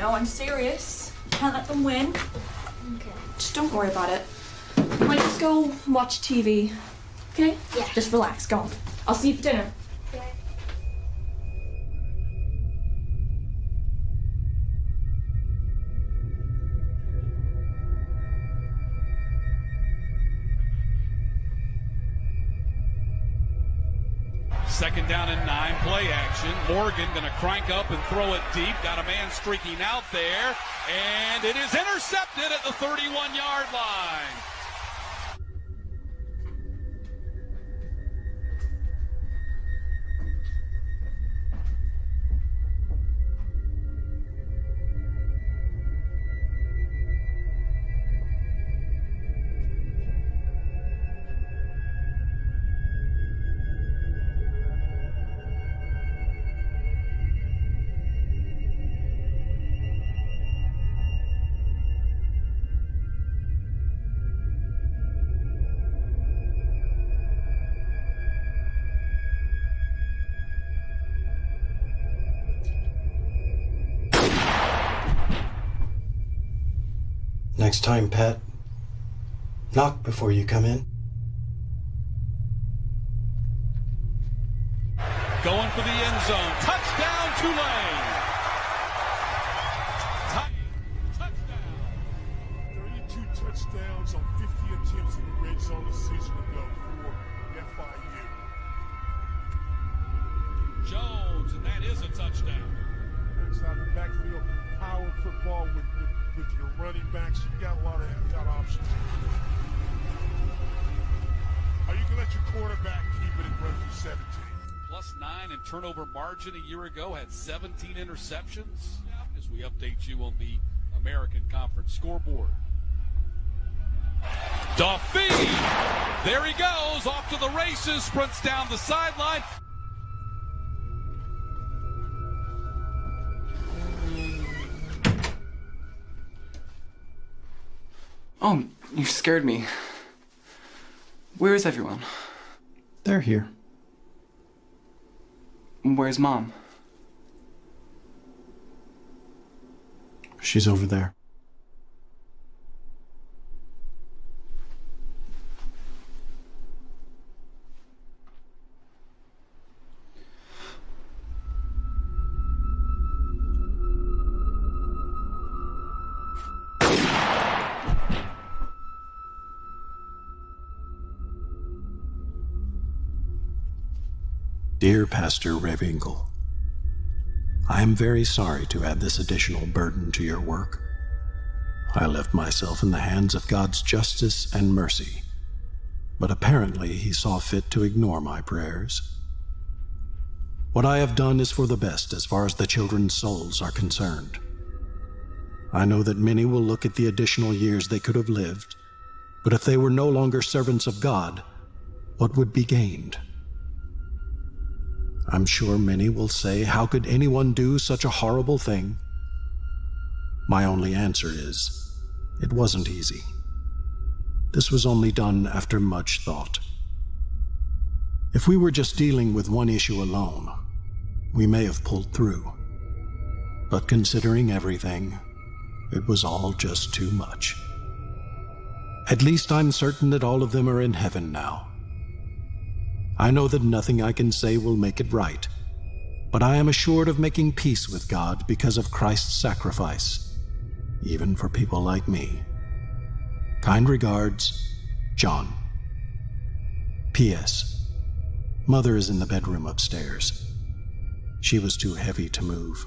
No, I'm serious. Can't let them win. Okay. Just don't worry about it. Might just go watch TV. Okay? Yeah. Just relax. Go on. I'll see you for dinner. Okay. Second down and 9, play action. Morgan going to crank up and throw it deep. Got a man streaking out there, and it is intercepted at the 31-yard line. Next time, Pat, knock before you come in. Going for the end zone. Touchdown, Tulane. Touchdown. 32 touchdowns on 50 attempts in the red zone a season ago for FIU. Jones, and that is a touchdown. Outside the backfield, power football with your running backs. You've got a lot of options. Are you going to let your quarterback keep it and run for 17? +9 in turnover margin a year ago, had 17 interceptions. As we update you on the American Conference scoreboard. Duffy! There he goes, off to the races, sprints down the sideline. Oh, you scared me. Where is everyone? They're here. Where's Mom? She's over there. Dear Pastor Rehwinkel, I am very sorry to add this additional burden to your work. I left myself in the hands of God's justice and mercy, but apparently He saw fit to ignore my prayers. What I have done is for the best as far as the children's souls are concerned. I know that many will look at the additional years they could have lived, but if they were no longer servants of God, what would be gained? I'm sure many will say, how could anyone do such a horrible thing? My only answer is, it wasn't easy. This was only done after much thought. If we were just dealing with one issue alone, we may have pulled through. But considering everything, it was all just too much. At least I'm certain that all of them are in heaven now. I know that nothing I can say will make it right, but I am assured of making peace with God because of Christ's sacrifice, even for people like me. Kind regards, John. P.S. Mother is in the bedroom upstairs. She was too heavy to move.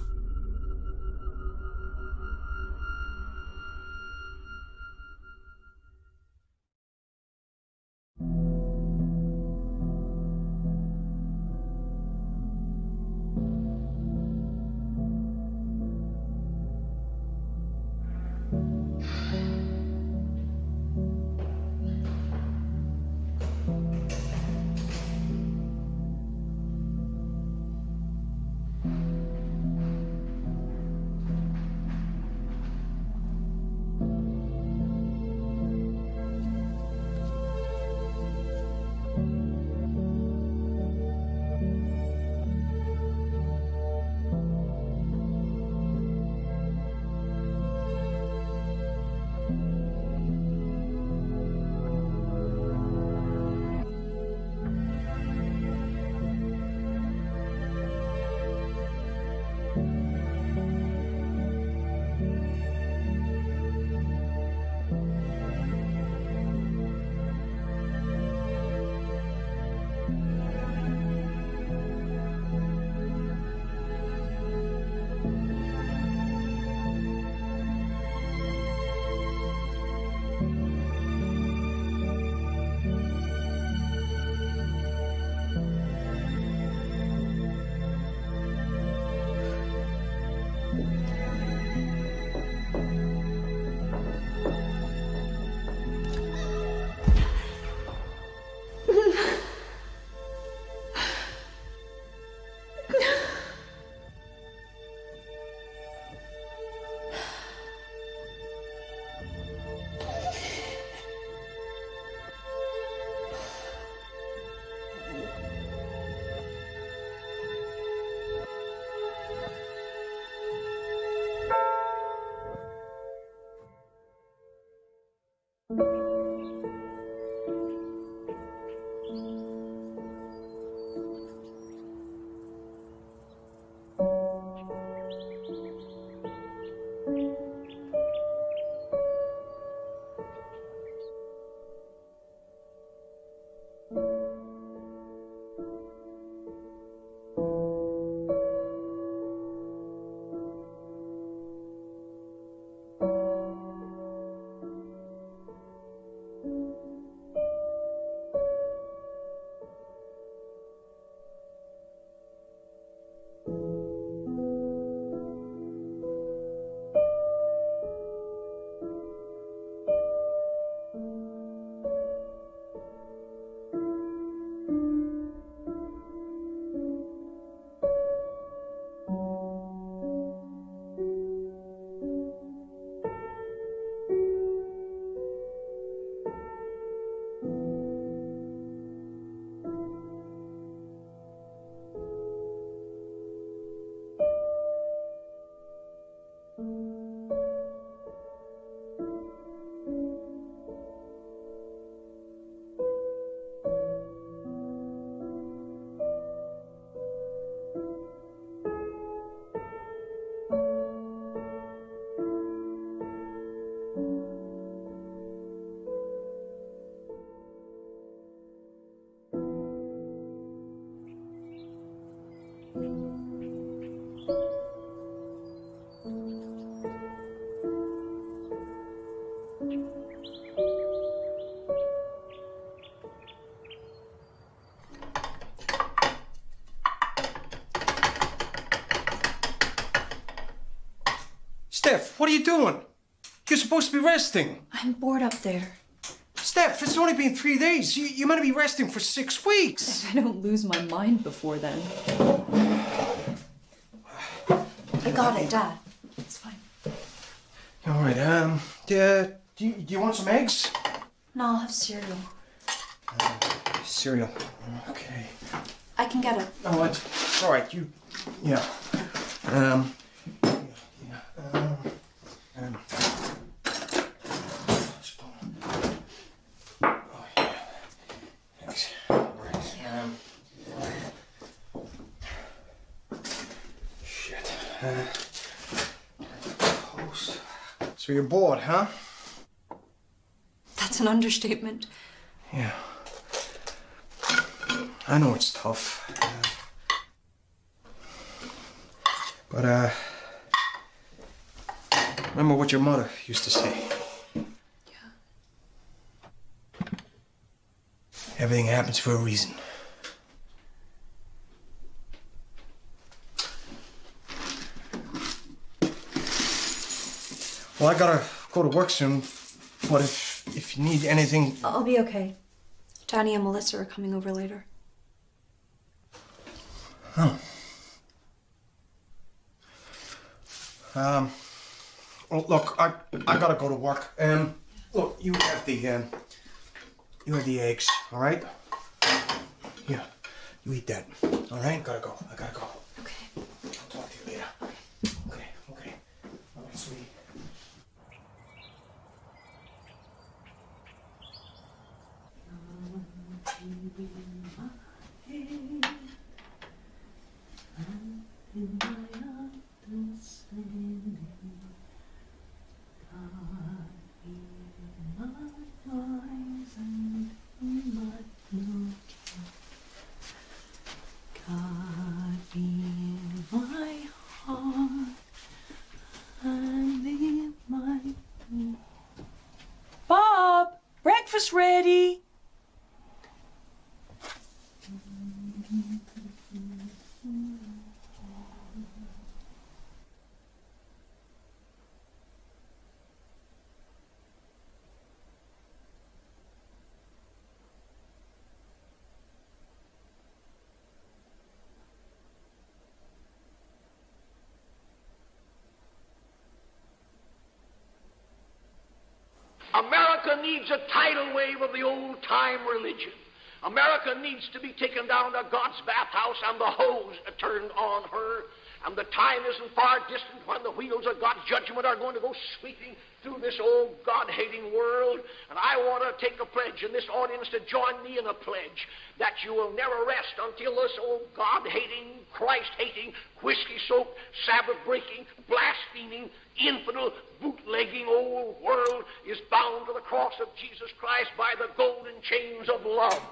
what are you doing? You're supposed to be resting. I'm bored up there. Steph, it's only been 3 days. You're meant to be resting for 6 weeks. If I don't lose my mind before then. I got it, Dad. It's fine. All right, do you want some eggs? No, I'll have cereal. Cereal. Okay. I can get it. Oh, it's all right. Yeah. Oh, yeah. Thanks. All right. Shit. Post. So you're bored, huh? That's an understatement. Yeah. I know it's tough. But, remember what your mother used to say. Yeah. Everything happens for a reason. Well, I gotta go to work soon, but if you need anything... I'll be okay. Danny and Melissa are coming over later. Oh. Well, look, I gotta go to work. Look, you have the eggs, all right? Yeah, you eat that, all right? I gotta go. Okay. I'll talk to you later. Okay. All right, sweetie. Bob, breakfast ready. America needs a tidal wave of the old-time religion. America needs to be taken down to God's bathhouse and the hose turned on her. And the time isn't far distant when the wheels of God's judgment are going to go sweeping through this old God-hating world. And I want to take a pledge in this audience to join me in a pledge that you will never rest until this old God-hating, Christ-hating, whiskey-soaked, Sabbath-breaking, blaspheming, infidel, bootlegging old world is bound to the cross of Jesus Christ by the golden chains of love.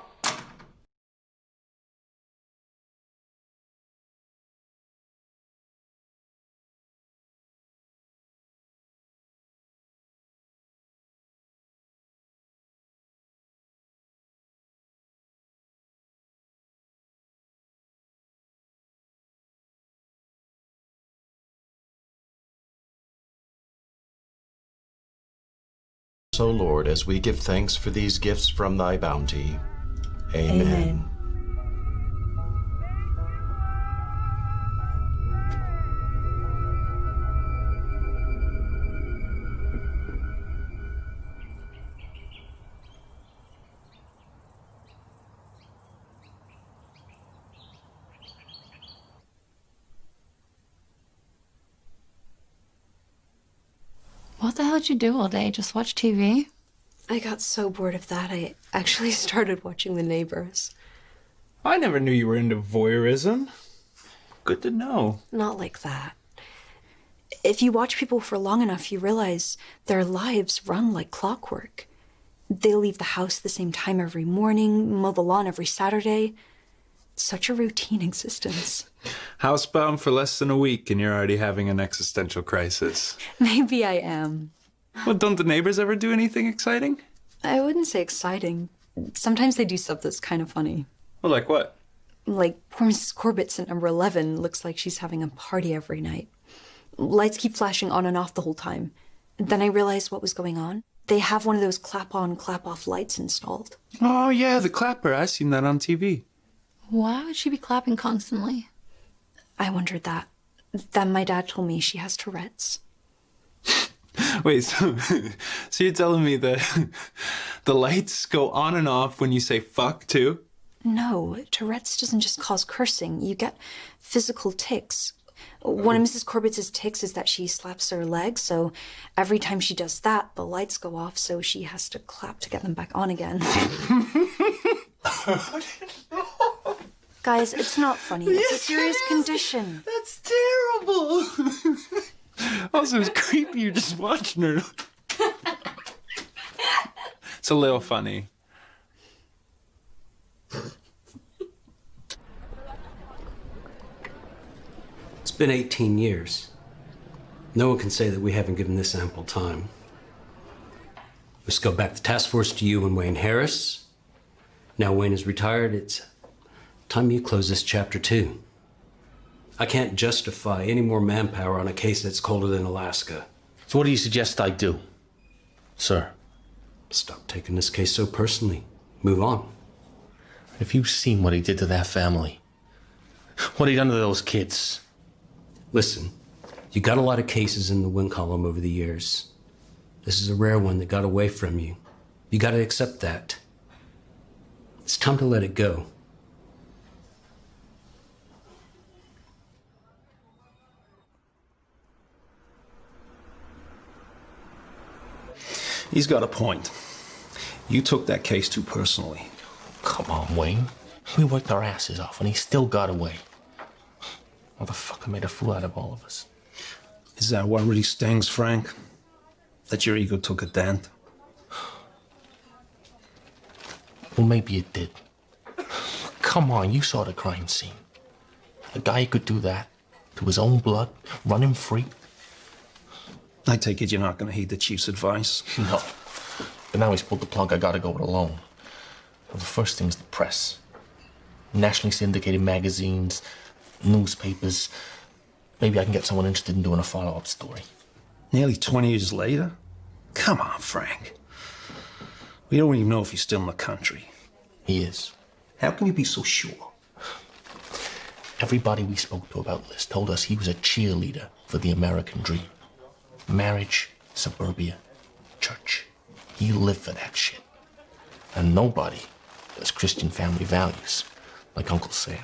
So, Lord, as we give thanks for these gifts from thy bounty. Amen. What the hell did you do all day? Just watch TV? I got so bored of that, I actually started watching The Neighbors. I never knew you were into voyeurism. Good to know. Not like that. If you watch people for long enough, you realize their lives run like clockwork. They leave the house the same time every morning, mow the lawn every Saturday. It's such a routine existence. Housebound for less than a week and you're already having an existential crisis. Maybe I am. Well, don't the Neighbors ever do anything exciting? I wouldn't say exciting. Sometimes they do stuff that's kind of funny. Well, like what? Like poor Mrs. Corbett's at number 11 looks like she's having a party every night. Lights keep flashing on and off the whole time. Then I realized what was going on. They have one of those clap-on, clap-off lights installed. Oh, yeah, the clapper. I seen that on TV. Why would she be clapping constantly? I wondered that. Then my dad told me she has Tourette's. Wait, so you're telling me that the lights go on and off when you say fuck, too? No, Tourette's doesn't just cause cursing. You get physical tics. One of Mrs. Corbett's tics is that she slaps her legs, so every time she does that, the lights go off, so she has to clap to get them back on again. Guys, it's not funny. It's a serious condition. That's terrible. Also, it's creepy. You're just watching her. It's a little funny. It's been 18 years. No one can say that we haven't given this ample time. Let's go back to task force to you and Wayne Harris. Now Wayne is retired. It's time you close this chapter too. I can't justify any more manpower on a case that's colder than Alaska. So what do you suggest I do, sir? Stop taking this case so personally. Move on. If you've seen what he did to that family, what he done to those kids. Listen, you got a lot of cases in the win column over the years. This is a rare one that got away from you. You got to accept that. It's time to let it go. He's got a point. You took that case too personally. Come on, Wayne. We worked our asses off and he still got away. Motherfucker made a fool out of all of us. Is that what really stings, Frank? That your ego took a dent? Well, maybe it did. Come on, you saw the crime scene. A guy could do that to his own blood, run him free. I take it you're not going to heed the chief's advice? No. But now he's pulled the plug, I gotta go it alone. Well, the first thing's the press. Nationally syndicated magazines, newspapers. Maybe I can get someone interested in doing a follow-up story. Nearly 20 years later? Come on, Frank. We don't even know if he's still in the country. He is. How can you be so sure? Everybody we spoke to about this told us he was a cheerleader for the American dream. Marriage, suburbia, church. He lived for that shit. And nobody does Christian family values like Uncle Sam.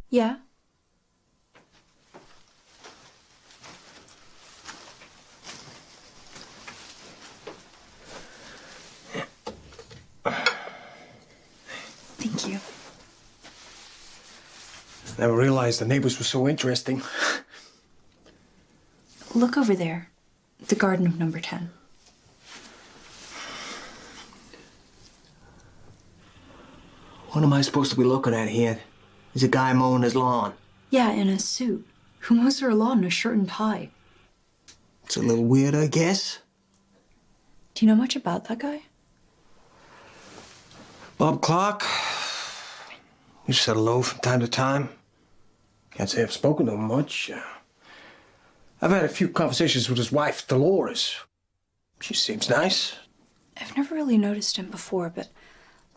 Yeah? Thank you. Never realized the neighbors were so interesting. Look over there. The garden of number 10. What am I supposed to be looking at here? There's a guy mowing his lawn. Yeah, in a suit. Who mows her lawn in a shirt and tie? It's a little weird, I guess. Do you know much about that guy? Bob Clark. We said hello from time to time. Can't say I've spoken to him much. I've had a few conversations with his wife, Dolores. She seems nice. I've never really noticed him before, but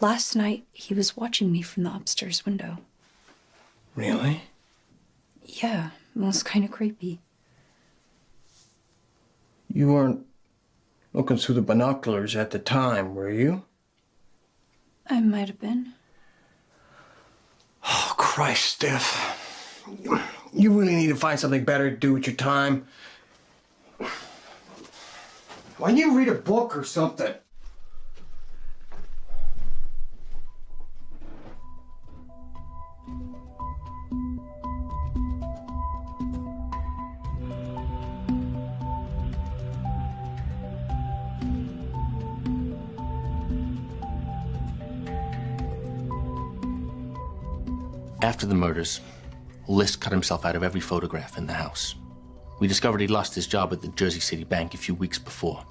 last night he was watching me from the upstairs window. Really? Yeah, it was kind of creepy. You weren't looking through the binoculars at the time, were you? I might have been. Oh, Christ, Steph. You really need to find something better to do with your time. Why don't you read a book or something? After the murders, List cut himself out of every photograph in the house. We discovered he'd lost his job at the Jersey City Bank a few weeks before.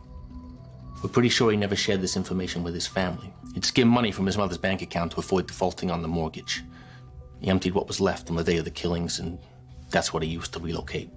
We're pretty sure he never shared this information with his family. He'd skimmed money from his mother's bank account to avoid defaulting on the mortgage. He emptied what was left on the day of the killings, and that's what he used to relocate.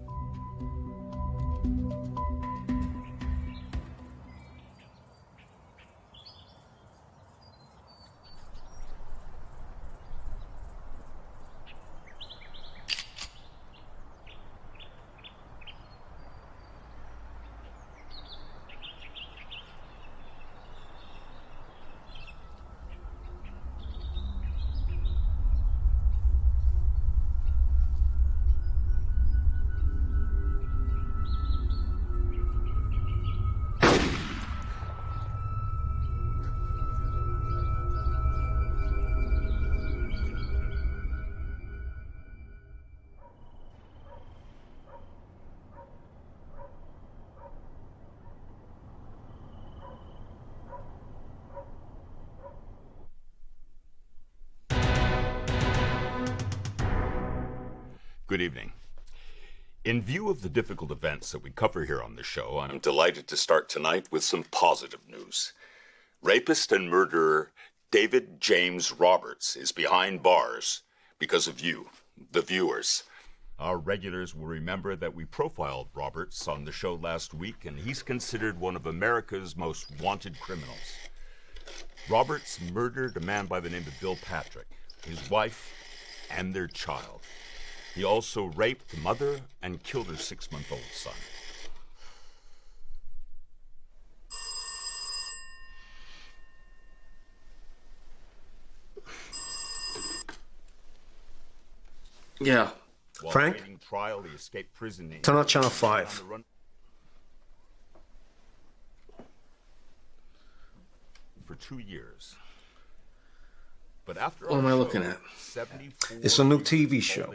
Good evening. In view of the difficult events that we cover here on the show, I'm delighted to start tonight with some positive news. Rapist and murderer David James Roberts is behind bars because of you, the viewers. Our regulars will remember that we profiled Roberts on the show last week, and he's considered one of America's most wanted criminals. Roberts murdered a man by the name of Bill Patrick, his wife, and their child. He also raped the mother and killed her 6-month-old son. Yeah. While Frank? awaiting trial, he escaped prison. Turn on Channel 5. For 2 years. But after What am I looking at? It's a new TV show.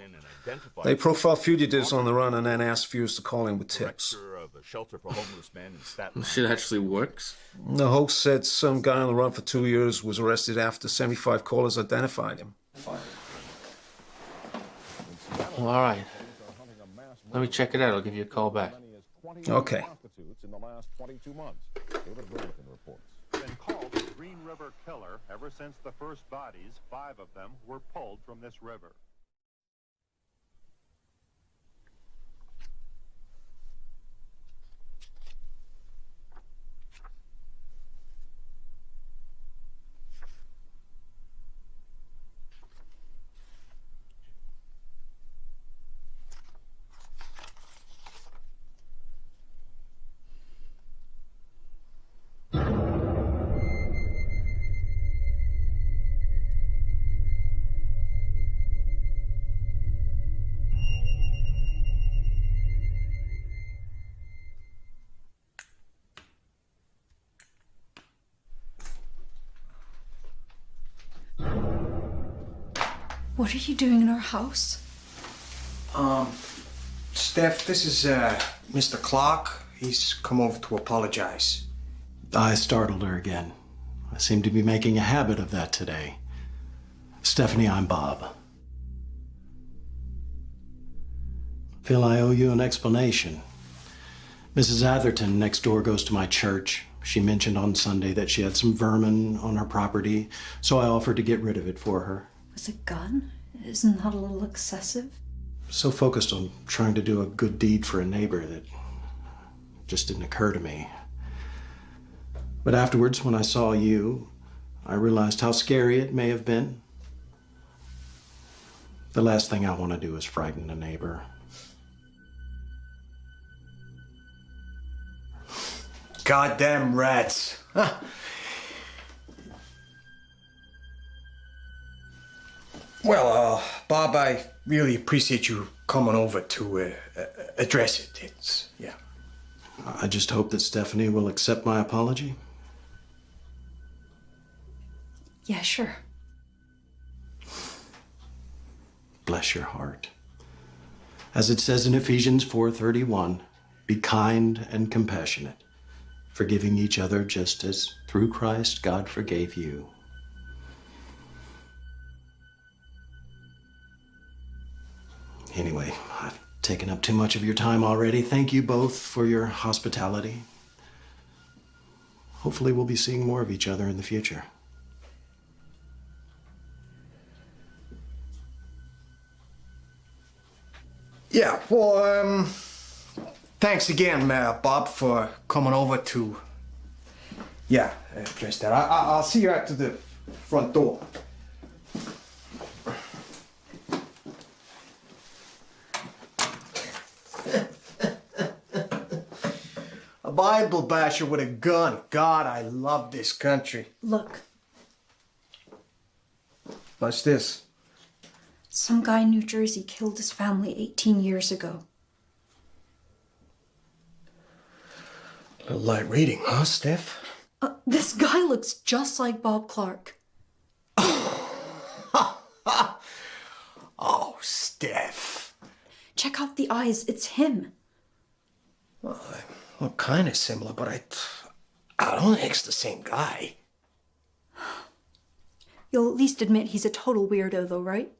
They profile fugitives on the run and then ask viewers to call in with tips. This shit actually works? The host said some guy on the run for 2 years was arrested after 75 callers identified him. Well, all right. Let me check it out. I'll give you a call back. Okay. Been called the Green River Killer ever since the first bodies, 5 of them, were pulled from this river. What are you doing in our house? Steph, this is, Mr. Clark. He's come over to apologize. I startled her again. I seem to be making a habit of that today. Stephanie, I'm Bob. Feel I owe you an explanation. Mrs. Atherton next door goes to my church. She mentioned on Sunday that she had some vermin on her property, so I offered to get rid of it for her. Was it gun? Isn't that a little excessive? So focused on trying to do a good deed for a neighbor that just didn't occur to me. But afterwards, when I saw you, I realized how scary it may have been. The last thing I want to do is frighten a neighbor. Goddamn rats. Huh. Well, Bob, I really appreciate you coming over to address it. Yeah. I just hope that Stephanie will accept my apology. Yeah, sure. Bless your heart. As it says in Ephesians 4:31, be kind and compassionate, forgiving each other just as through Christ God forgave you. Anyway, I've taken up too much of your time already. Thank you both for your hospitality. Hopefully we'll be seeing more of each other in the future. Yeah, well, thanks again, Bob, for coming over to, address that. I'll see you out to the front door. A Bible basher with a gun. God, I love this country. Look, What's this? some guy in New Jersey killed his family 18 years ago. A little light reading, huh, Steph? This guy looks just like Bob Clark. Oh, Steph. Check out the eyes. It's him. Well, they look kind of similar, but I don't think it's the same guy. You'll at least admit he's a total weirdo, though, right?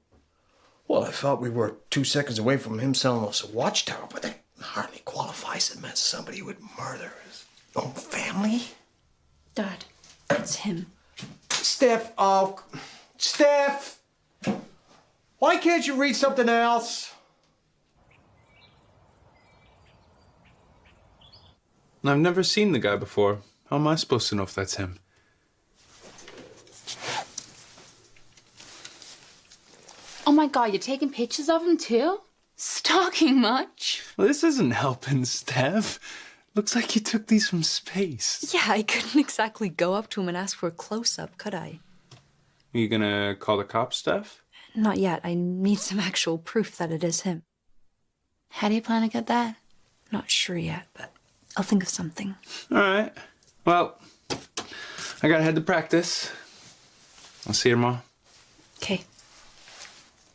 Well, I thought we were 2 seconds away from him selling us a watchtower, but that hardly qualifies him as somebody who would murder his own family. Dad, it's him. Steph, Steph! Why can't you read something else? I've never seen the guy before. How am I supposed to know if that's him? Oh my god, you're taking pictures of him too? Stalking much? Well, this isn't helping, Steph. Looks like you took these from space. Yeah, I couldn't exactly go up to him and ask for a close-up, could I? Are you gonna call the cops, Steph? Not yet. I need some actual proof that it is him. How do you plan to get that? Not sure yet, but I'll think of something. All right. Well, I gotta head to practice. I'll see you tomorrow. Okay.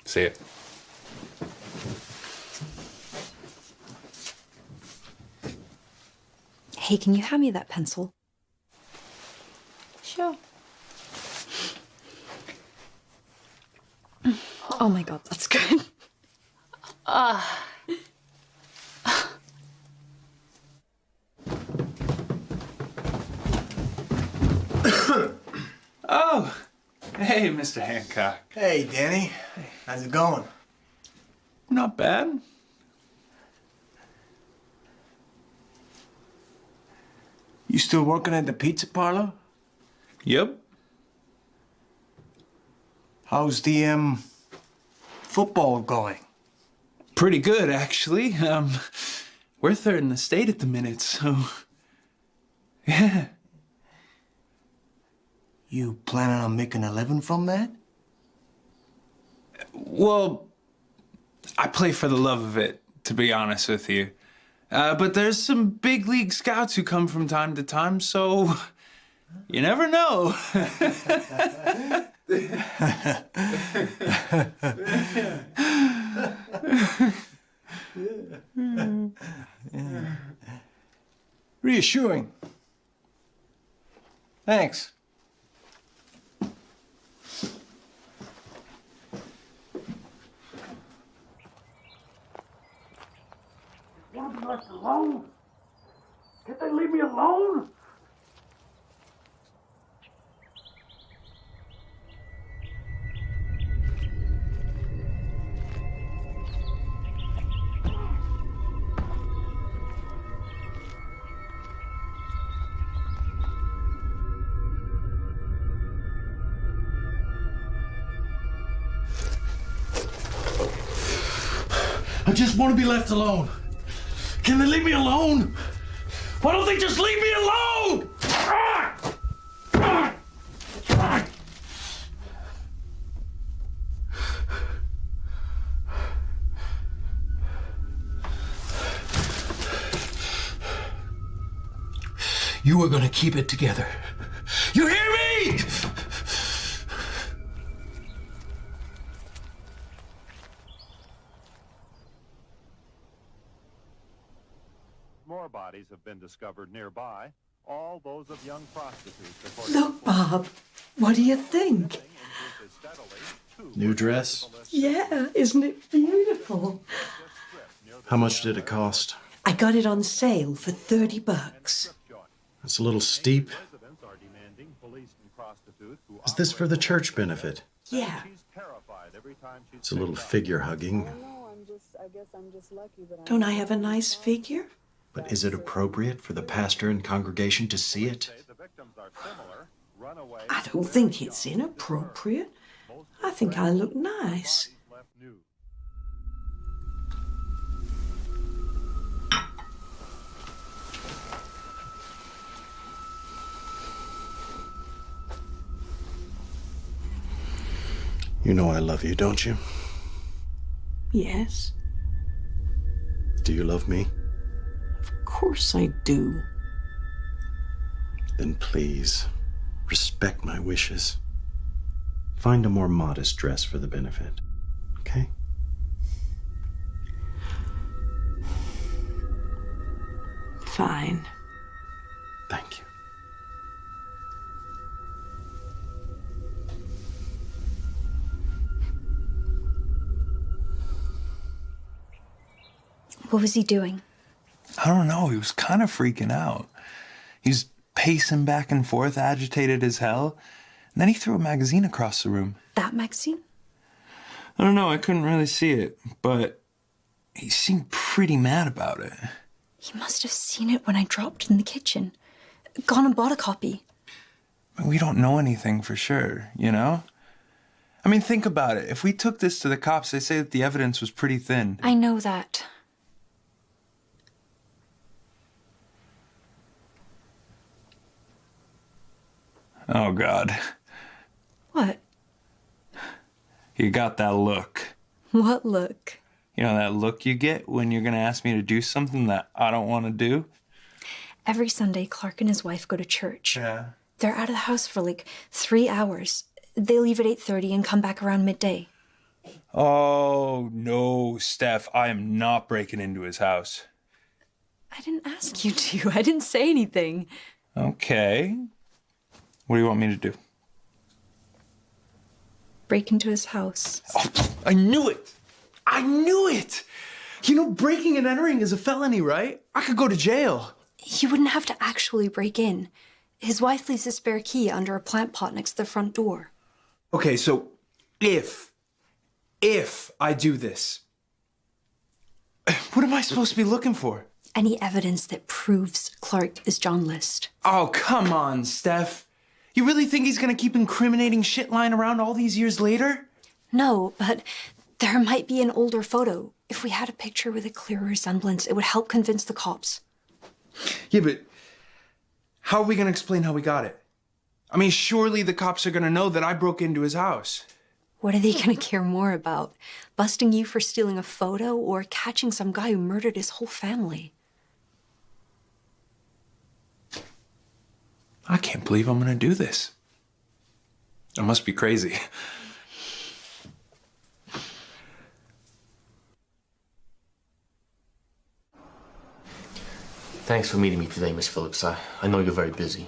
See ya. Hey, can you hand me that pencil? Sure. Oh my god, that's good. Oh, hey, Mr. Hancock. Hey, Danny. How's it going? Not bad. You still working at the pizza parlor? Yep. How's the, football going? Pretty good, actually. We're third in the state at the minute, so... Yeah. You planning on making a living from that? Well, I play for the love of it, to be honest with you. But there's some big league scouts who come from time to time, so you never know. Reassuring. Thanks. Want to be left alone? alone? I just want to be left alone. Can they leave me alone? Why don't they just leave me alone? You are going to keep it together. You hear me? More bodies have been discovered nearby, all those of young prostitutes. Look, Bob, what do you think? New dress? Yeah, isn't it beautiful? How much did it cost? I got it on sale for $30. That's a little steep. Is this for the church benefit? Yeah. It's a little figure hugging. Don't I have a nice figure? But is it appropriate for the pastor and congregation to see it? I don't think it's inappropriate. I think I look nice. You know I love you, don't you? Yes, Do you love me? of course I do. Then please, respect my wishes. Find a more modest dress for the benefit, okay? Fine. Thank you. What was he doing? I don't know. He was kind of freaking out. He's pacing back and forth, agitated as hell. And then he threw a magazine across the room. That magazine? I don't know. I couldn't really see it, but he seemed pretty mad about it. He must have seen it when I dropped it in the kitchen. Gone and bought a copy. We don't know anything for sure, you know? I mean, think about it. If we took this to the cops, they say that the evidence was pretty thin. I know that. Oh, God. What? You got that look. What look? You know that look you get when you're gonna ask me to do something that I don't want to do? Every Sunday, Clark and his wife go to church. Yeah. They're out of the house for like 3 hours. They leave at 8:30 and come back around midday. Oh, no, Steph. I am not breaking into his house. I didn't ask you to. I didn't say anything. Okay. What do you want me to do? Break into his house. Oh, I knew it! I knew it! You know, breaking and entering is a felony, right? I could go to jail. He wouldn't have to actually break in. His wife leaves a spare key under a plant pot next to the front door. Okay, so if I do this, what am I supposed to be looking for? Any evidence that proves Clark is John List. Oh, come on, Steph. You really think he's gonna keep incriminating shit lying around all these years later? No, but there might be an older photo. If we had a picture with a clear resemblance, it would help convince the cops. Yeah, but how are we gonna explain how we got it? I mean, surely the cops are gonna know that I broke into his house. What are they gonna care more about? Busting you for stealing a photo or catching some guy who murdered his whole family? I can't believe I'm gonna do this. I must be crazy. Thanks for meeting me today, Miss Phillips. I know you're very busy.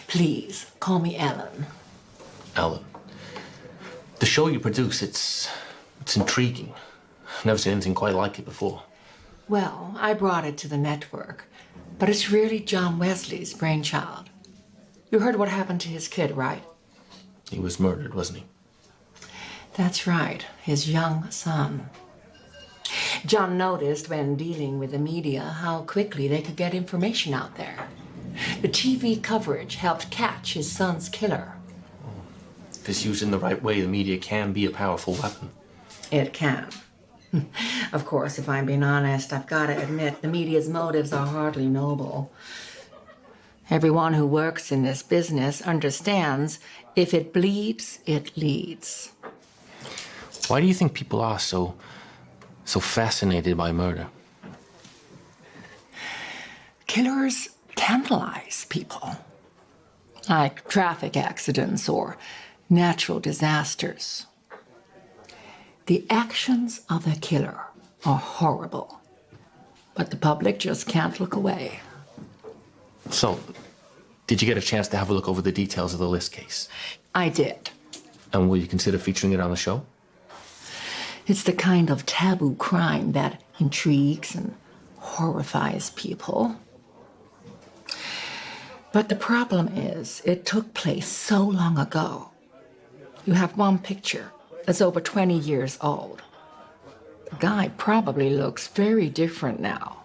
Please, call me Ellen. Ellen, the show you produce, it's intriguing. I've never seen anything quite like it before. Well, I brought it to the network. But it's really John Wesley's brainchild. You heard what happened to his kid, right? He was murdered, wasn't he? That's right, his young son. John noticed when dealing with the media how quickly they could get information out there. The TV coverage helped catch his son's killer. If it's used in the right way, the media can be a powerful weapon. It can. Of course, if I'm being honest, I've got to admit the media's motives are hardly noble. Everyone who works in this business understands if it bleeds, it leads. Why do you think people are so fascinated by murder? Killers tantalize people, like traffic accidents or natural disasters. The actions of the killer are horrible, but the public just can't look away. So, did you get a chance to have a look over the details of the List case? I did. And will you consider featuring it on the show? It's the kind of taboo crime that intrigues and horrifies people. But the problem is, it took place so long ago. You have one picture that's over 20 years old. The guy probably looks very different now.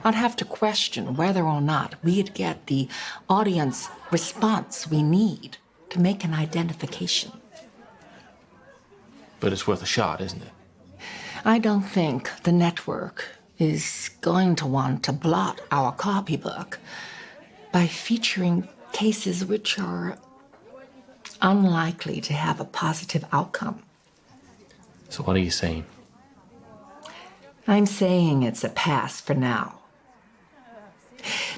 I'd have to question whether or not we'd get the audience response we need to make an identification. But it's worth a shot, isn't it? I don't think the network is going to want to blot our copybook by featuring cases which are unlikely to have a positive outcome. So what are you saying? I'm saying it's a pass for now.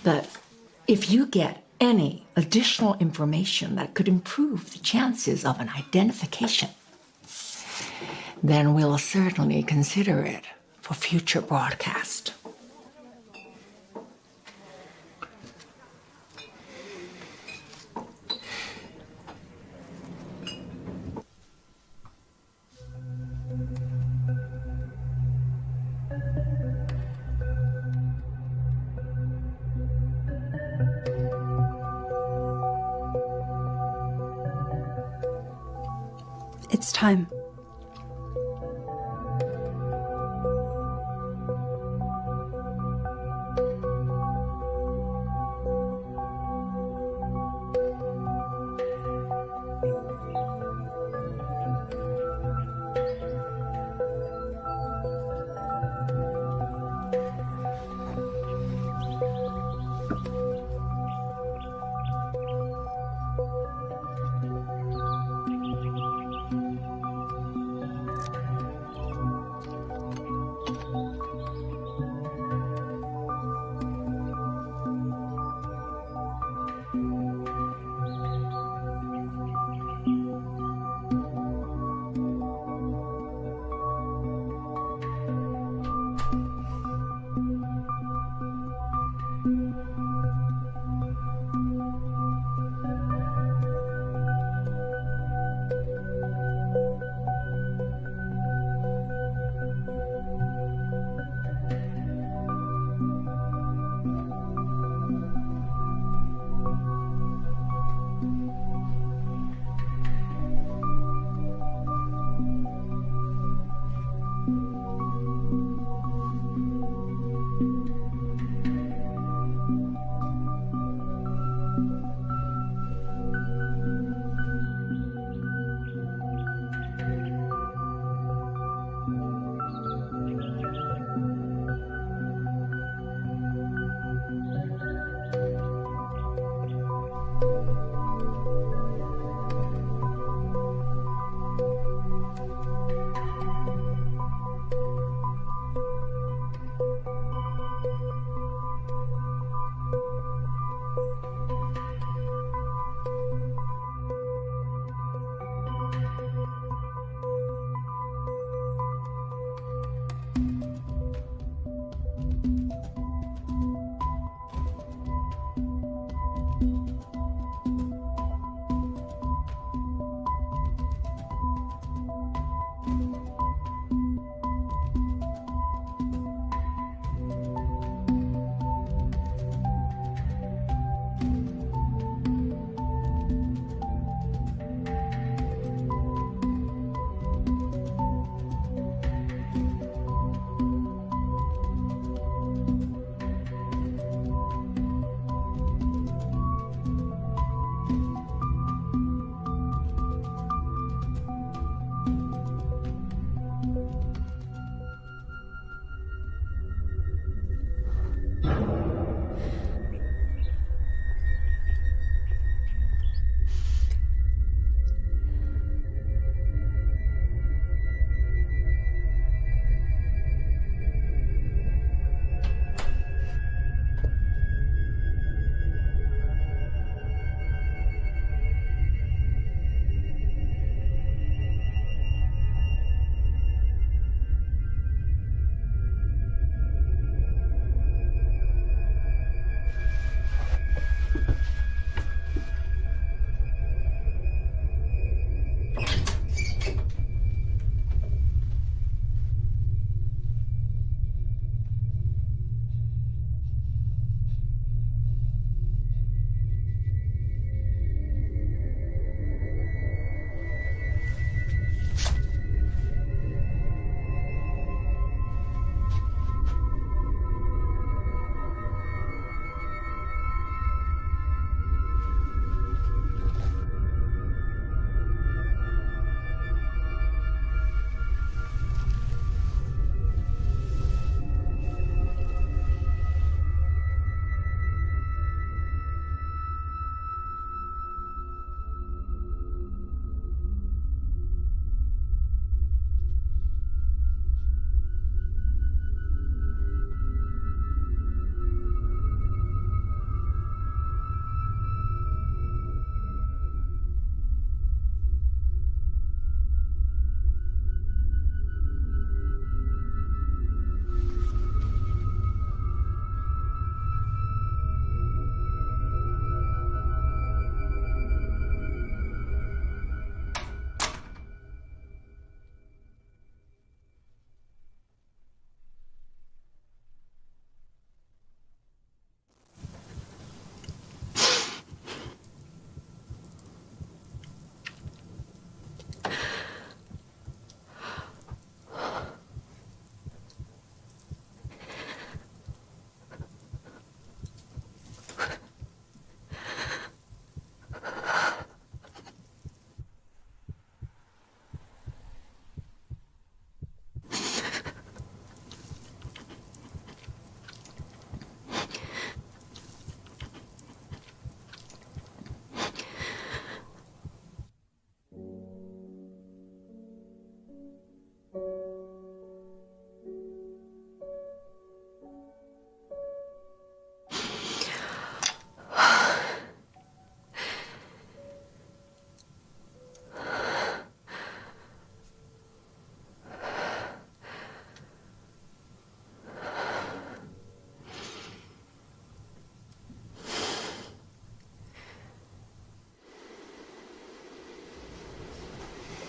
But if you get any additional information that could improve the chances of an identification, then we'll certainly consider it for future broadcast. It's time.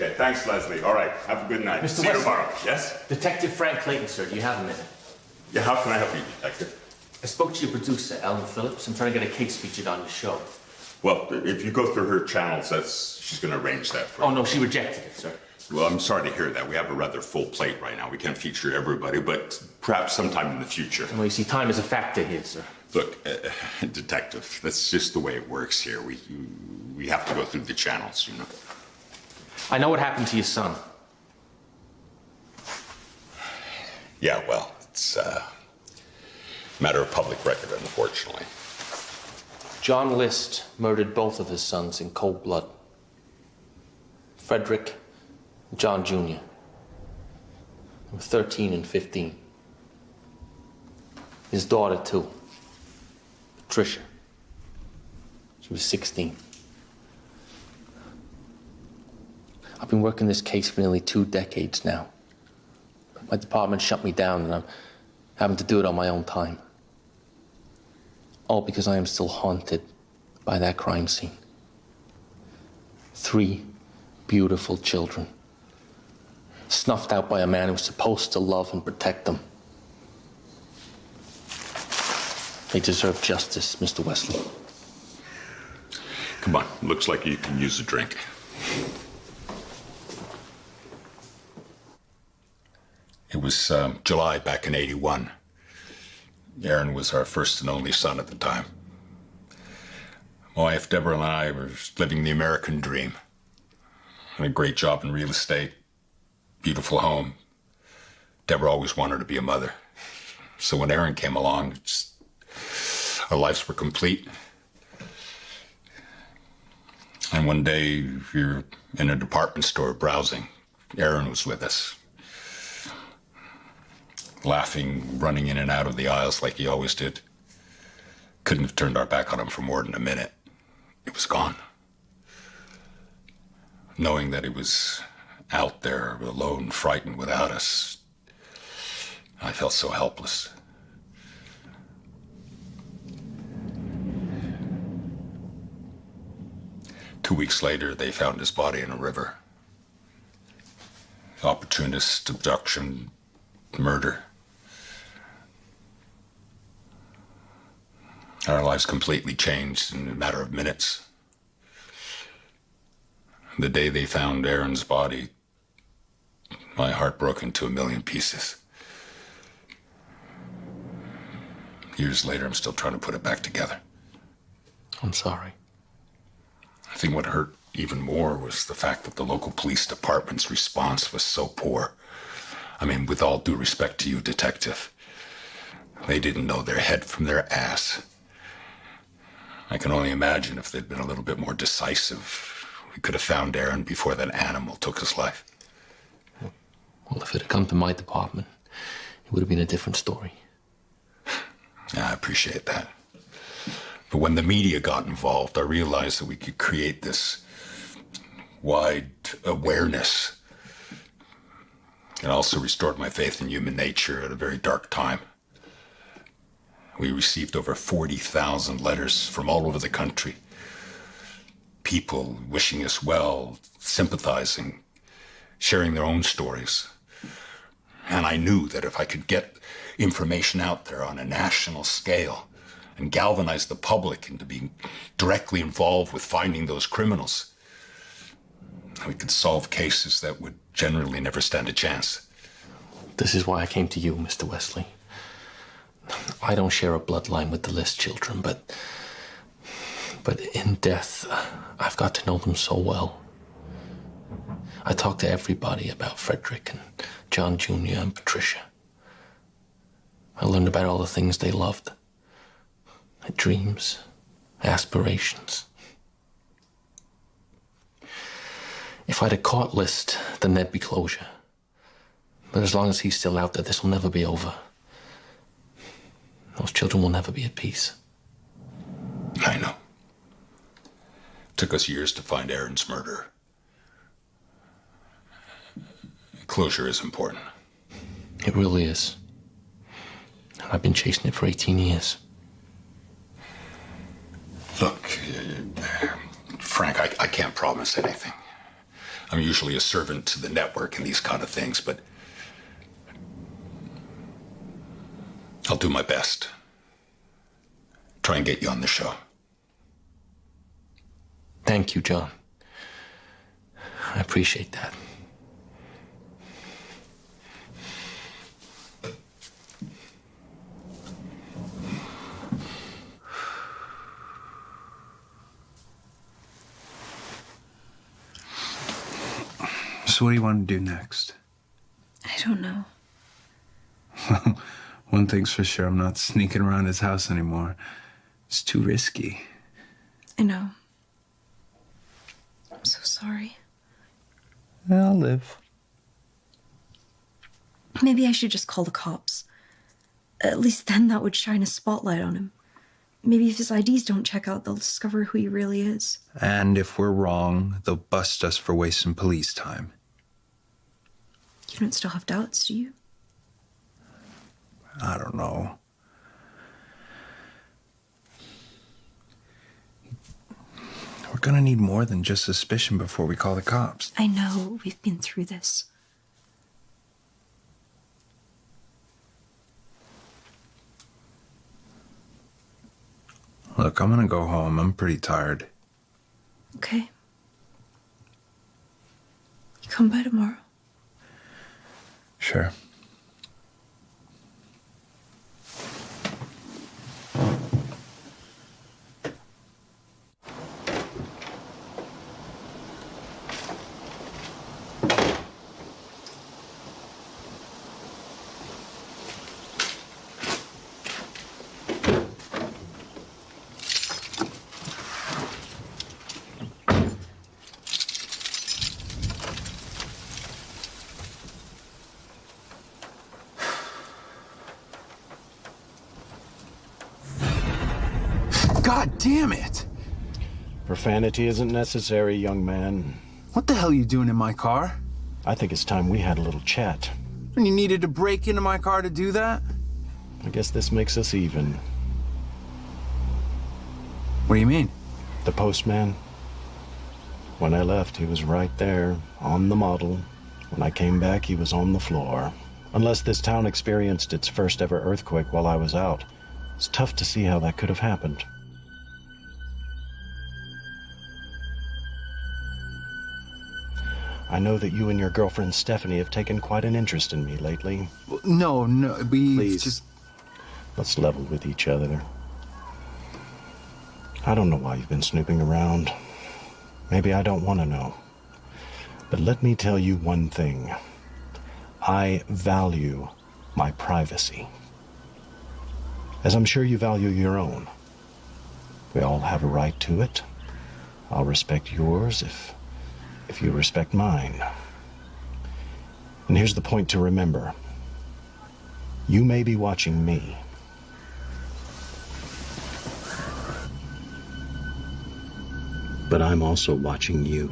Okay, thanks, Leslie. All right, have a good night. Mr. See you Wesley. tomorrow. Yes? Detective Frank Clayton, sir. Do you have a minute? Yeah, how can I help you, Detective? I spoke to your producer, Ellen Phillips. I'm trying to get a case featured on your show. Well, if you go through her channels, she's going to arrange that for you. Oh, no, she rejected it, sir. Well, I'm sorry to hear that. We have a rather full plate right now. We can't feature everybody, but perhaps sometime in the future. Well, you see, time is a factor here, sir. Look, Detective, that's just the way it works here. We have to go through the channels, you know. I know what happened to your son. Yeah, well, it's a matter of public record, unfortunately. John List murdered both of his sons in cold blood. Frederick and John Jr. They were 13 and 15. His daughter, too. Patricia. She was 16. I've been working this case for nearly 2 decades now. My department shut me down, and I'm having to do it on my own time. All because I am still haunted by that crime scene. 3 beautiful children, snuffed out by a man who was supposed to love and protect them. They deserve justice, Mr. Wesley. Come on, looks like you can use a drink. It was July back in '81. Aaron was our first and only son at the time. My wife, Deborah, and I were living the American dream. Had a great job in real estate, beautiful home. Deborah always wanted to be a mother. So when Aaron came along, our lives were complete. And one day, we were in a department store browsing. Aaron was with us. Laughing, running in and out of the aisles like he always did. Couldn't have turned our back on him for more than a minute. It was gone. Knowing that he was out there, alone, frightened without us, I felt so helpless. Two weeks later, they found his body in a river. Opportunist, abduction, murder. Our lives completely changed in a matter of minutes. The day they found Aaron's body, my heart broke into 1,000,000 pieces. Years later, I'm still trying to put it back together. I'm sorry. I think what hurt even more was the fact that the local police department's response was so poor. I mean, with all due respect to you, Detective, they didn't know their head from their ass. I can only imagine if they'd been a little bit more decisive, we could have found Aaron before that animal took his life. Well, if it had come to my department, it would have been a different story. Yeah, I appreciate that. But when the media got involved, I realized that we could create this wide awareness. It also restored my faith in human nature at a very dark time. We received over 40,000 letters from all over the country. People wishing us well, sympathizing, sharing their own stories. And I knew that if I could get information out there on a national scale and galvanize the public into being directly involved with finding those criminals, we could solve cases that would generally never stand a chance. This is why I came to you, Mr. Wesley. I don't share a bloodline with the List children, but in death, I've got to know them so well. I talked to everybody about Frederick and John Jr. and Patricia. I learned about all the things they loved. Their dreams, aspirations. If I'd have caught List, then there'd be closure. But as long as he's still out there, this will never be over. Those children will never be at peace. I know. It took us years to find Aaron's murderer. Closure is important. It really is. And I've been chasing it for 18 years. Look, Frank, I can't promise anything. I'm usually a servant to the network and these kind of things, but I'll do my best. Try and get you on the show. Thank you, John. I appreciate that. So what do you want to do next? I don't know. One thing's for sure, I'm not sneaking around his house anymore. It's too risky. I know. I'm so sorry. I'll live. Maybe I should just call the cops. At least then that would shine a spotlight on him. Maybe if his IDs don't check out, they'll discover who he really is. And if we're wrong, they'll bust us for wasting police time. You don't still have doubts, do you? I don't know. We're gonna need more than just suspicion before we call the cops. I know. We've been through this. Look, I'm gonna go home. I'm pretty tired. Okay. You come by tomorrow? Sure. God damn it! Profanity isn't necessary, young man. What the hell are you doing in my car? I think it's time we had a little chat. And you needed to break into my car to do that? I guess this makes us even. What do you mean? The postman. When I left, he was right there, on the model. When I came back, he was on the floor. Unless this town experienced its first ever earthquake while I was out, it's tough to see how that could have happened. I know that you and your girlfriend Stephanie have taken quite an interest in me lately. No, Please, just... let's level with each other. I don't know why you've been snooping around. Maybe I don't want to know. But let me tell you one thing. I value my privacy. As I'm sure you value your own. We all have a right to it. I'll respect yours if you respect mine. And here's the point to remember. You may be watching me, but I'm also watching you.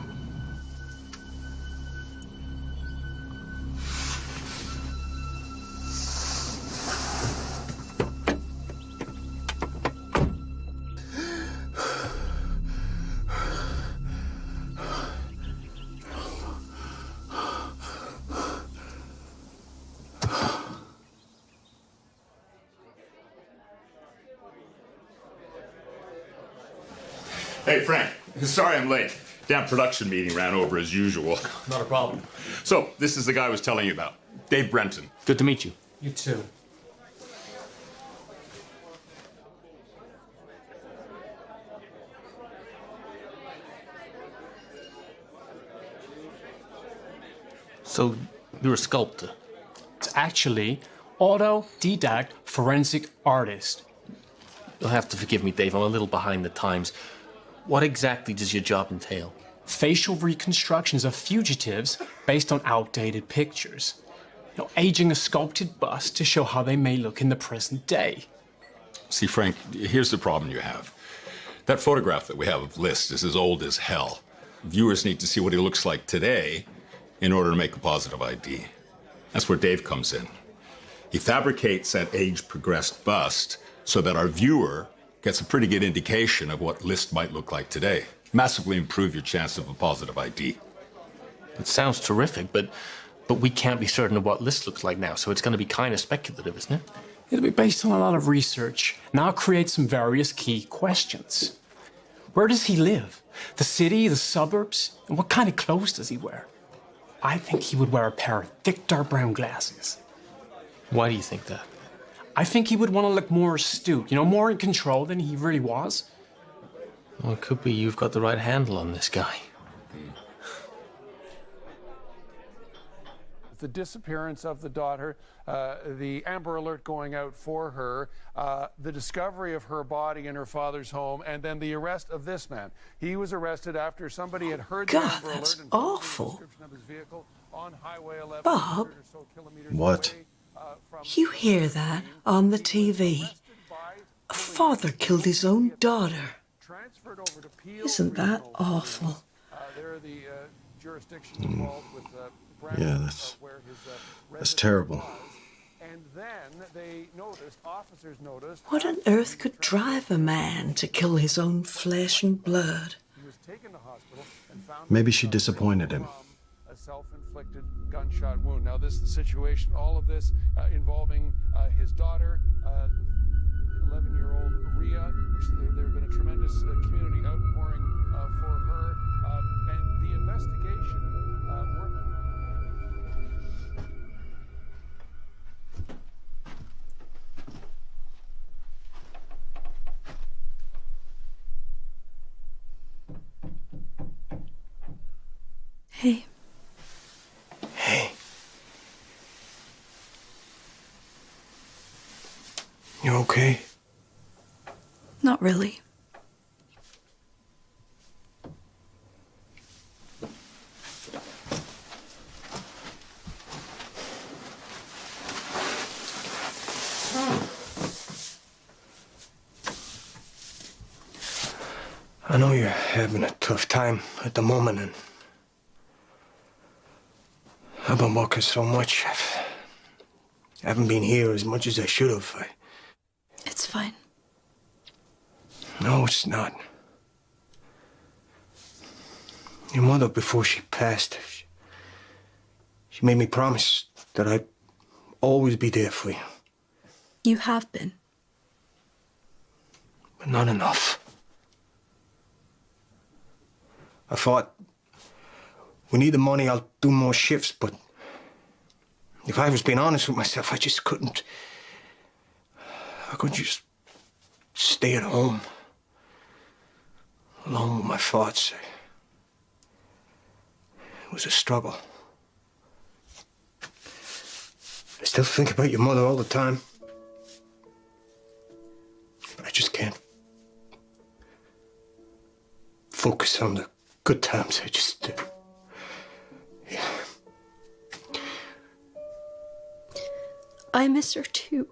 Hey, Frank. Sorry I'm late. Damn production meeting ran over as usual. Not a problem. So, this is the guy I was telling you about. Dave Brenton. Good to meet you. You too. So, you're a sculptor? It's actually autodidact forensic artist. You'll have to forgive me, Dave. I'm a little behind the times. What exactly does your job entail? Facial reconstructions of fugitives based on outdated pictures. You know, aging a sculpted bust to show how they may look in the present day. See, Frank, here's the problem you have. That photograph that we have of List is as old as hell. Viewers need to see what he looks like today in order to make a positive ID. That's where Dave comes in. He fabricates that age-progressed bust so that our viewer gets a pretty good indication of what List might look like today. Massively improve your chance of a positive ID. It sounds terrific, but we can't be certain of what List looks like now, so it's going to be kind of speculative, isn't it? It'll be based on a lot of research, and I'll create some various key questions. Where does he live? The city, the suburbs? And what kind of clothes does he wear? I think he would wear a pair of thick dark brown glasses. Why do you think that? I think he would want to look more astute, more in control than he really was. Well, it could be you've got the right handle on this guy. The disappearance of the daughter, the Amber Alert going out for her, the discovery of her body in her father's home, and then the arrest of this man. He was arrested after somebody had heard the God, Amber that's Alert and awful. of his vehicle on Highway 11. Bob, What? you hear that on the TV? A father killed his own daughter. Isn't that awful? There are the jurisdictions involved with Yeah, that's terrible. And then they noticed, officers noticed. What on earth could drive a man to kill his own flesh and blood? He was taken to hospital and found Maybe she disappointed him. a self-inflicted gunshot wound. Now, this is the situation. All of this involving his daughter, 11-year-old Rhea. There have been a tremendous community outpouring for her, and the investigation. Hey. Hey. You okay? Not really. I know you're having a tough time at the moment, and I've been working so much. I haven't been here as much as I should have. It's fine. No, it's not. Your mother, before she passed, she made me promise that I'd always be there for you. You have been. But not enough. I thought, we need the money, I'll do more shifts, but if I was being honest with myself, I just couldn't. I couldn't just stay at home, alone with my thoughts. It was a struggle. I still think about your mother all the time. But I just can't focus on the good times. I just... yeah. I miss her too.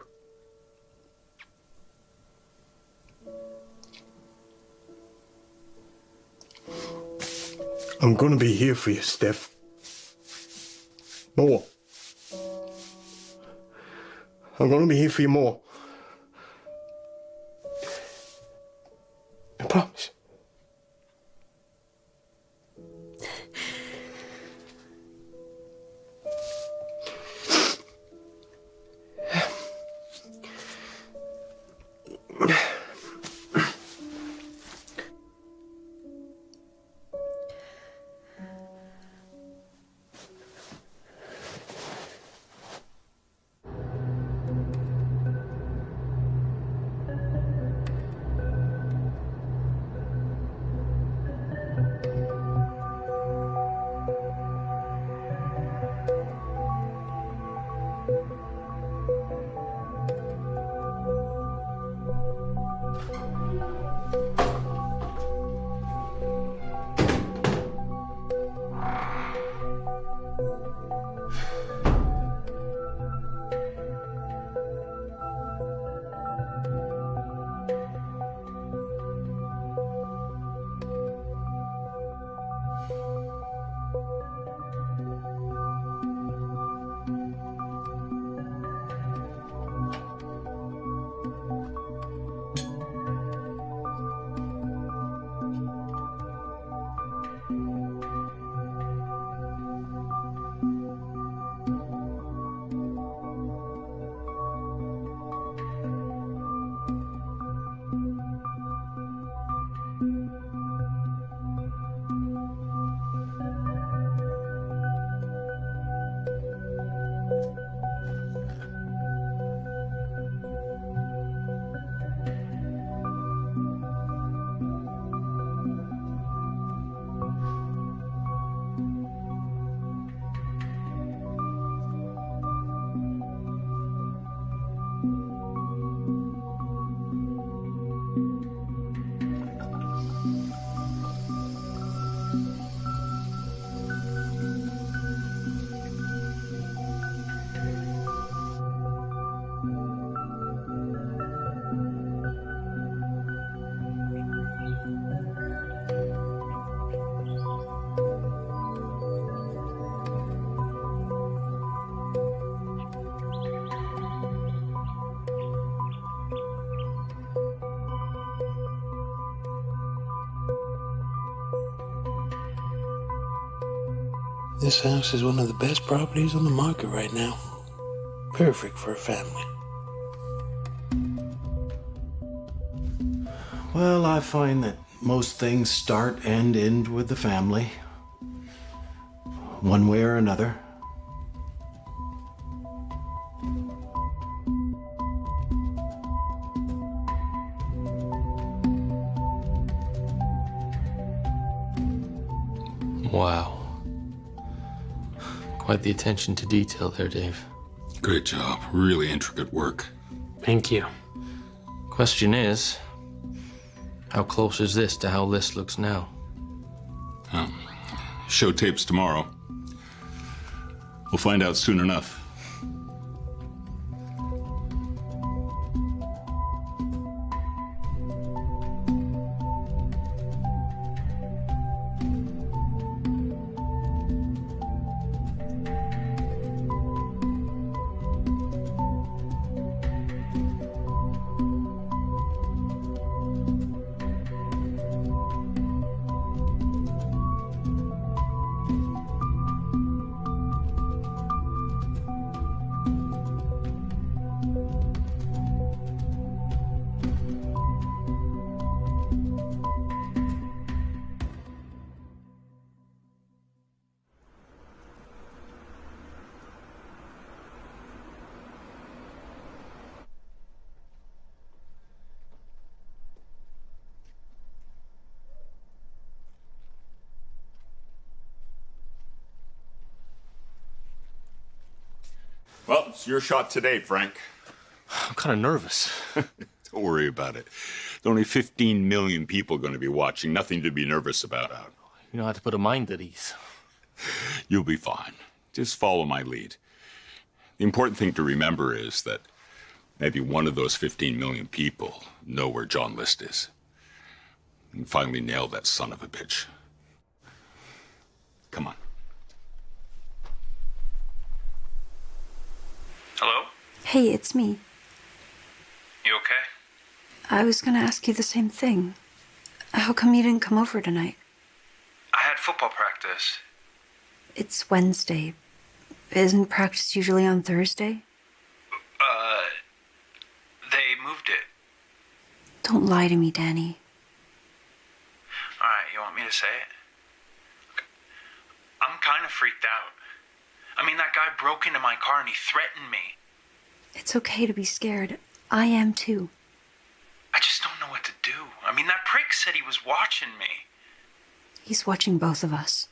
I'm gonna be here for you, Steph. More. I'm gonna be here for you more. I promise. This house is one of the best properties on the market right now. Perfect for a family. Well, I find that most things start and end with the family, one way or another. Wow. Quite the attention to detail there, Dave. Great job. Really intricate work. Thank you. Question is, how close is this to how List looks now? Show tapes tomorrow. We'll find out soon enough. Well, it's your shot today, Frank. I'm kind of nervous. Don't worry about it. There are only 15 million people going to be watching. Nothing to be nervous about. You know how to put a mind at ease. You'll be fine. Just follow my lead. The important thing to remember is that maybe one of those 15 million people know where John List is. And finally nail that son of a bitch. Come on. Hello? Hey, it's me. You okay? I was gonna ask you the same thing. How come you didn't come over tonight? I had football practice. It's Wednesday. Isn't practice usually on Thursday? They moved it. Don't lie to me, Danny. Alright, you want me to say it? I'm kind of freaked out. I mean, that guy broke into my car and he threatened me. It's okay to be scared. I am too. I just don't know what to do. I mean, that prick said he was watching me. He's watching both of us.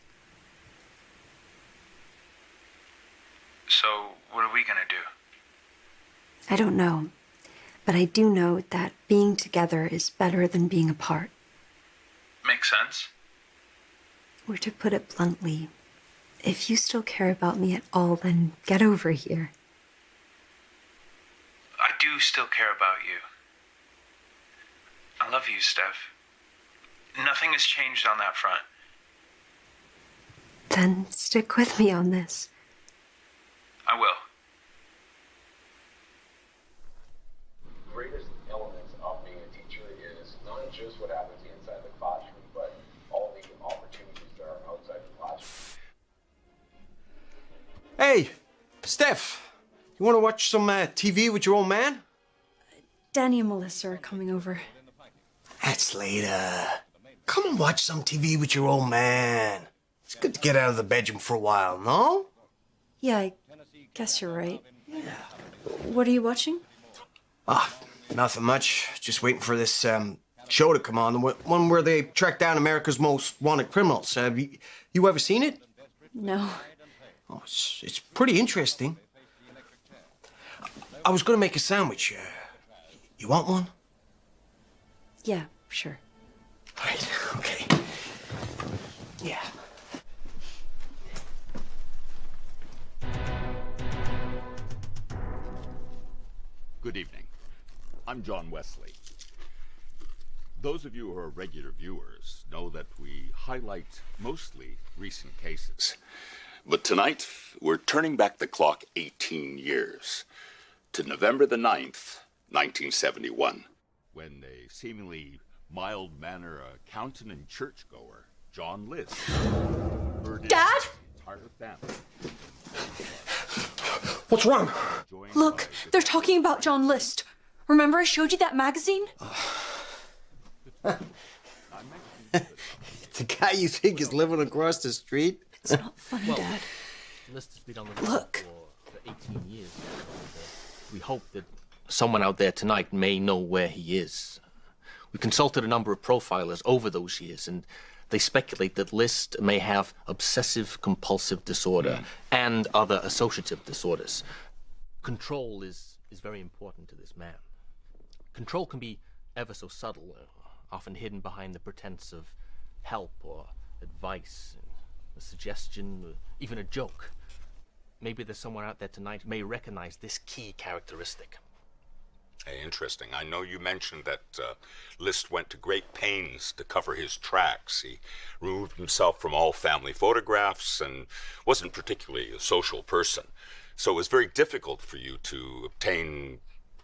So, what are we gonna do? I don't know. But I do know that being together is better than being apart. Makes sense. Or to put it bluntly, if you still care about me at all, then get over here. I do still care about you. I love you, Steph. Nothing has changed on that front. Then stick with me on this. I will. The greatest elements of being a teacher is not just what happens inside the classroom, but all the opportunities that are outside the classroom. Hey, Steph, you want to watch some TV with your old man? Danny and Melissa are coming over. That's later. Come and watch some TV with your old man. It's good to get out of the bedroom for a while, no? Yeah, I guess you're right. What are you watching? Nothing much. Just waiting for this show to come on. The one where they track down America's most wanted criminals. Have you ever seen it? No. Oh, it's pretty interesting. I was going to make a sandwich. You want one? Yeah, sure. Right, okay. Yeah. Good evening. I'm John Wesley. Those of you who are regular viewers know that we highlight mostly recent cases. But tonight, we're turning back the clock 18 years to November the 9th, 1971, when a seemingly mild-mannered accountant and churchgoer, John List, murdered Dad? his Carter family. What's wrong? Look, they're talking about John List. Remember I showed you that magazine? The guy you think is living across the street? It's not funny, Dad. List has been on the Look. for 18 years. We hope that someone out there tonight may know where he is. We consulted a number of profilers over those years, and they speculate that List may have obsessive-compulsive disorder and other associative disorders. Control is very important to this man. Control can be ever so subtle, often hidden behind the pretense of help or advice, a suggestion, or even a joke. Maybe there's someone out there tonight who may recognize this key characteristic. Hey, interesting. I know you mentioned that List went to great pains to cover his tracks. He removed himself from all family photographs and wasn't particularly a social person. So it was very difficult for you to obtain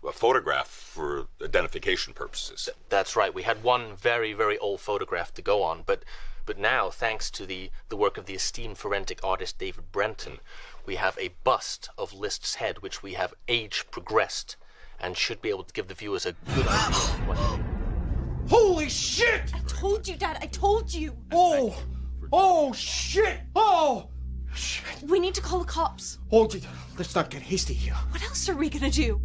a photograph for identification purposes. That's right. We had one very, very old photograph to go on, but now, thanks to the work of the esteemed forensic artist David Brenton, we have a bust of List's head, which we have age progressed, and should be able to give the viewers a good idea of what he did. Holy shit! I told you, Dad. I told you. Oh! Oh, shit! Oh! Shit. We need to call the cops. Hold it. Let's not get hasty here. What else are we gonna do?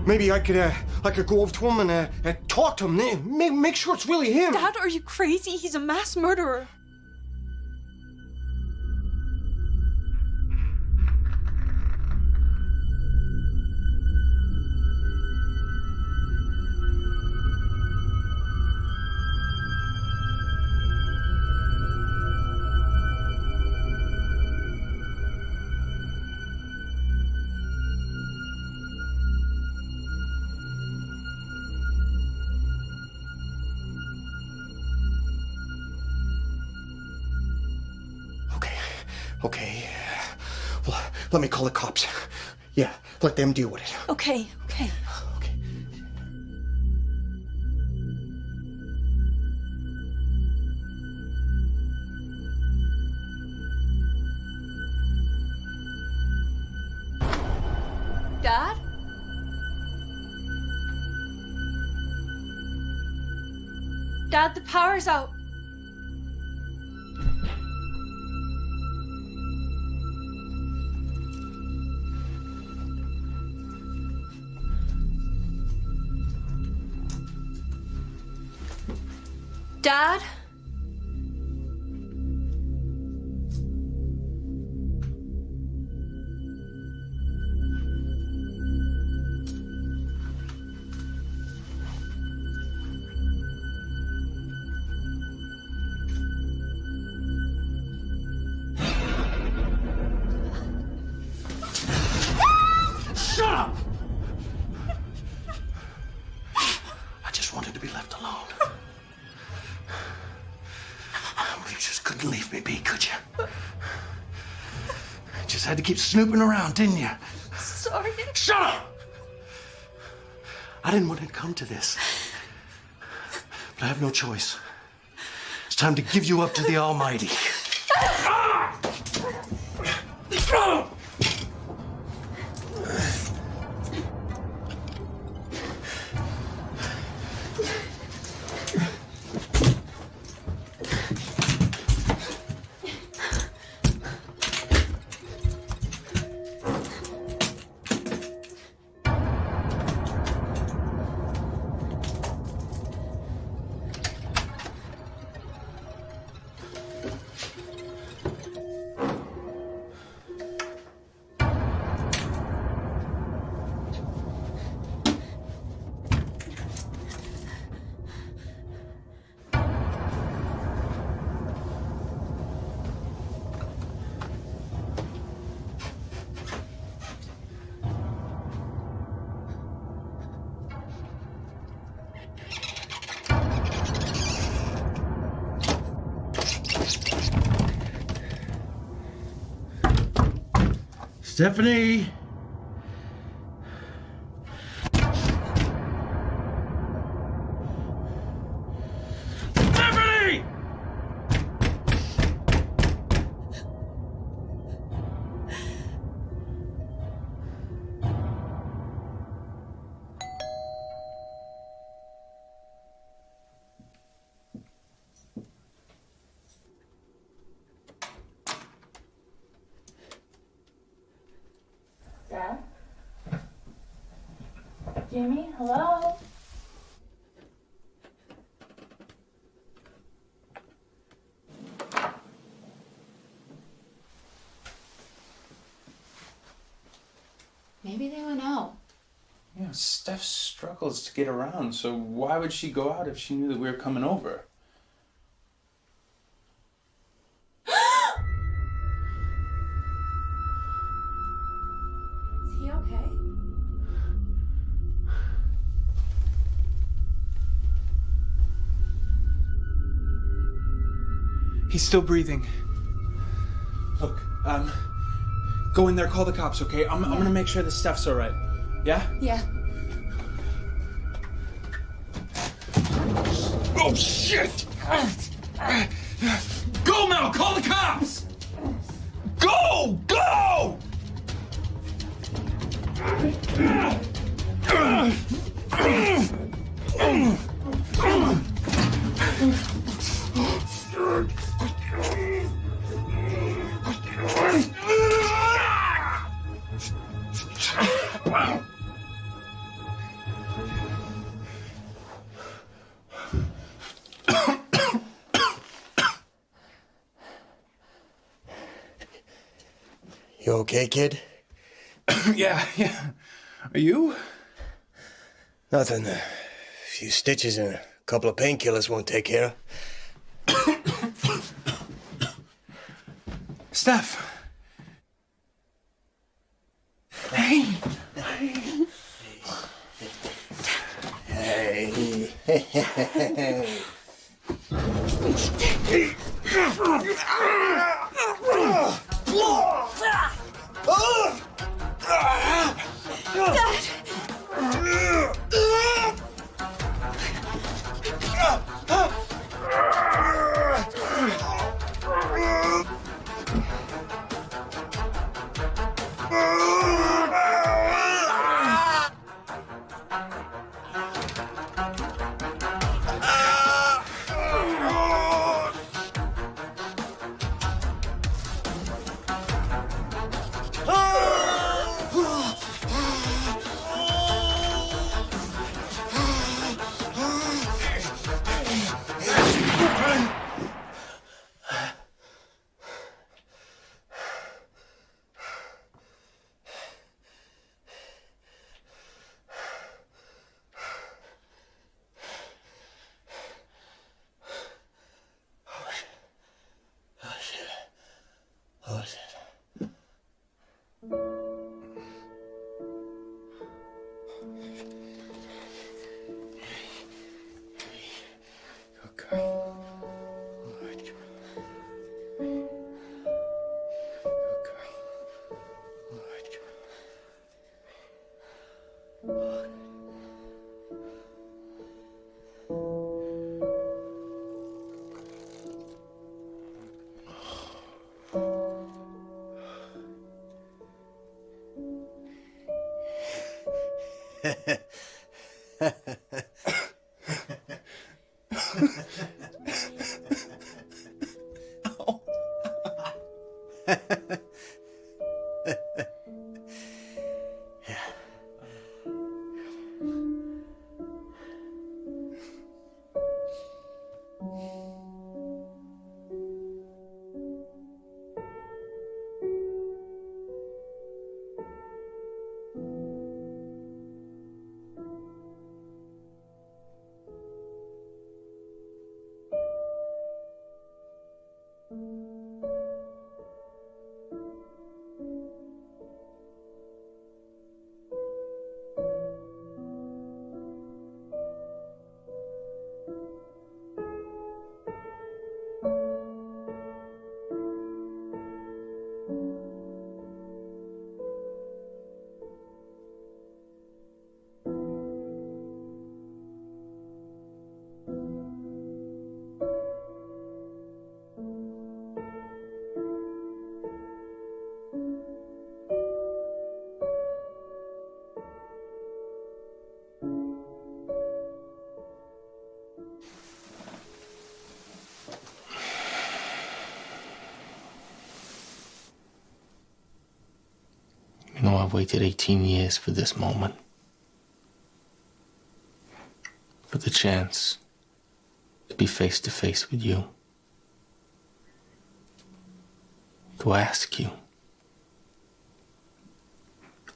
Maybe I could go over to him and talk to him. Make sure it's really him. Dad, are you crazy? He's a mass murderer. Okay. Well, let me call the cops. Yeah, let them deal with it. Okay. Dad? Dad, the power's out. Dad? Shut up! I just wanted to be left alone. You just couldn't leave me be, could you? Just had to keep snooping around, didn't you? Sorry. Shut up! I didn't want it to come to this. But I have no choice. It's time to give you up to the Almighty. Stephanie! Stephanie! Dad? Jimmy, hello? Maybe they went out. You know, Steph struggles to get around, so why would she go out if she knew that we were coming over? Is he okay? He's still breathing. Look, go in there, call the cops, okay? I'm gonna make sure the Steph's all right. Yeah? Yeah. Oh, shit! Go, Mel! Call the cops! Go! Go! You okay, kid? Yeah. Are you? Nothing. A few stitches and a couple of painkillers won't take care of. Steph! Hey! Hey. I've waited 18 years for this moment. For the chance to be face to face with you. To ask you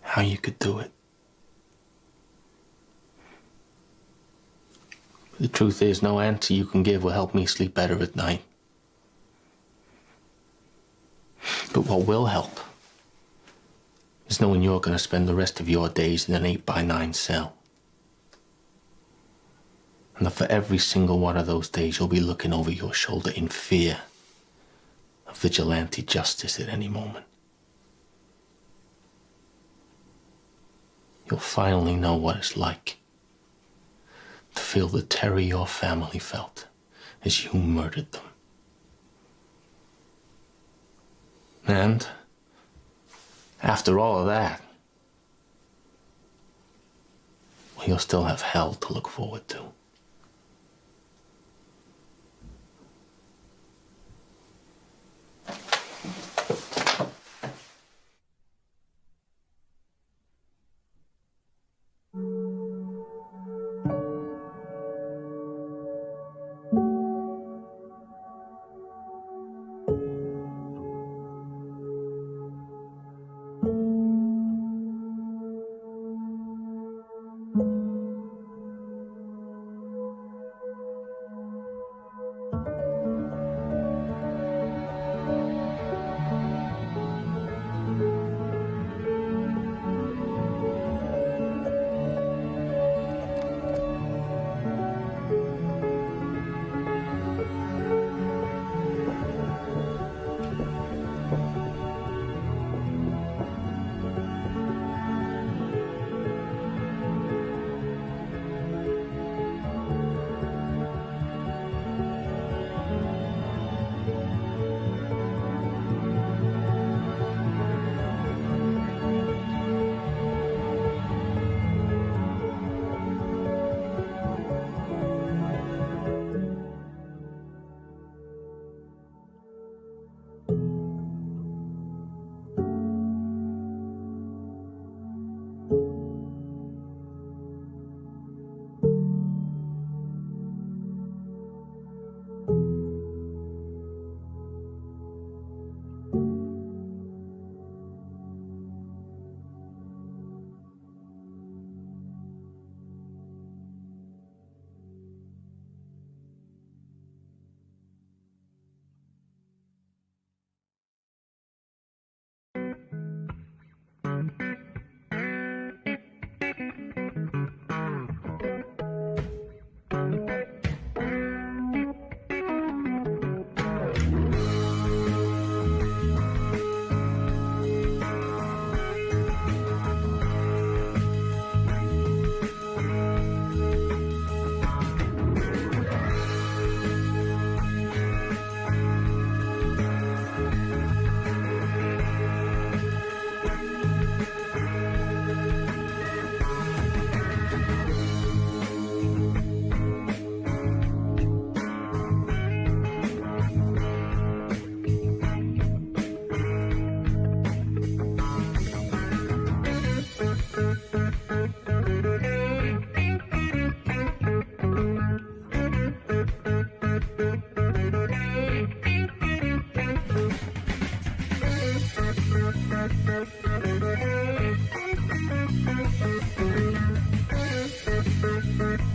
how you could do it. The truth is, no answer you can give will help me sleep better at night. But what will help is knowing you're going to spend the rest of your days in an 8x9 cell. And that for every single one of those days, you'll be looking over your shoulder in fear of vigilante justice at any moment. You'll finally know what it's like to feel the terror your family felt as you murdered them. And after all of that, well, you'll still have hell to look forward to.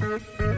Thank you.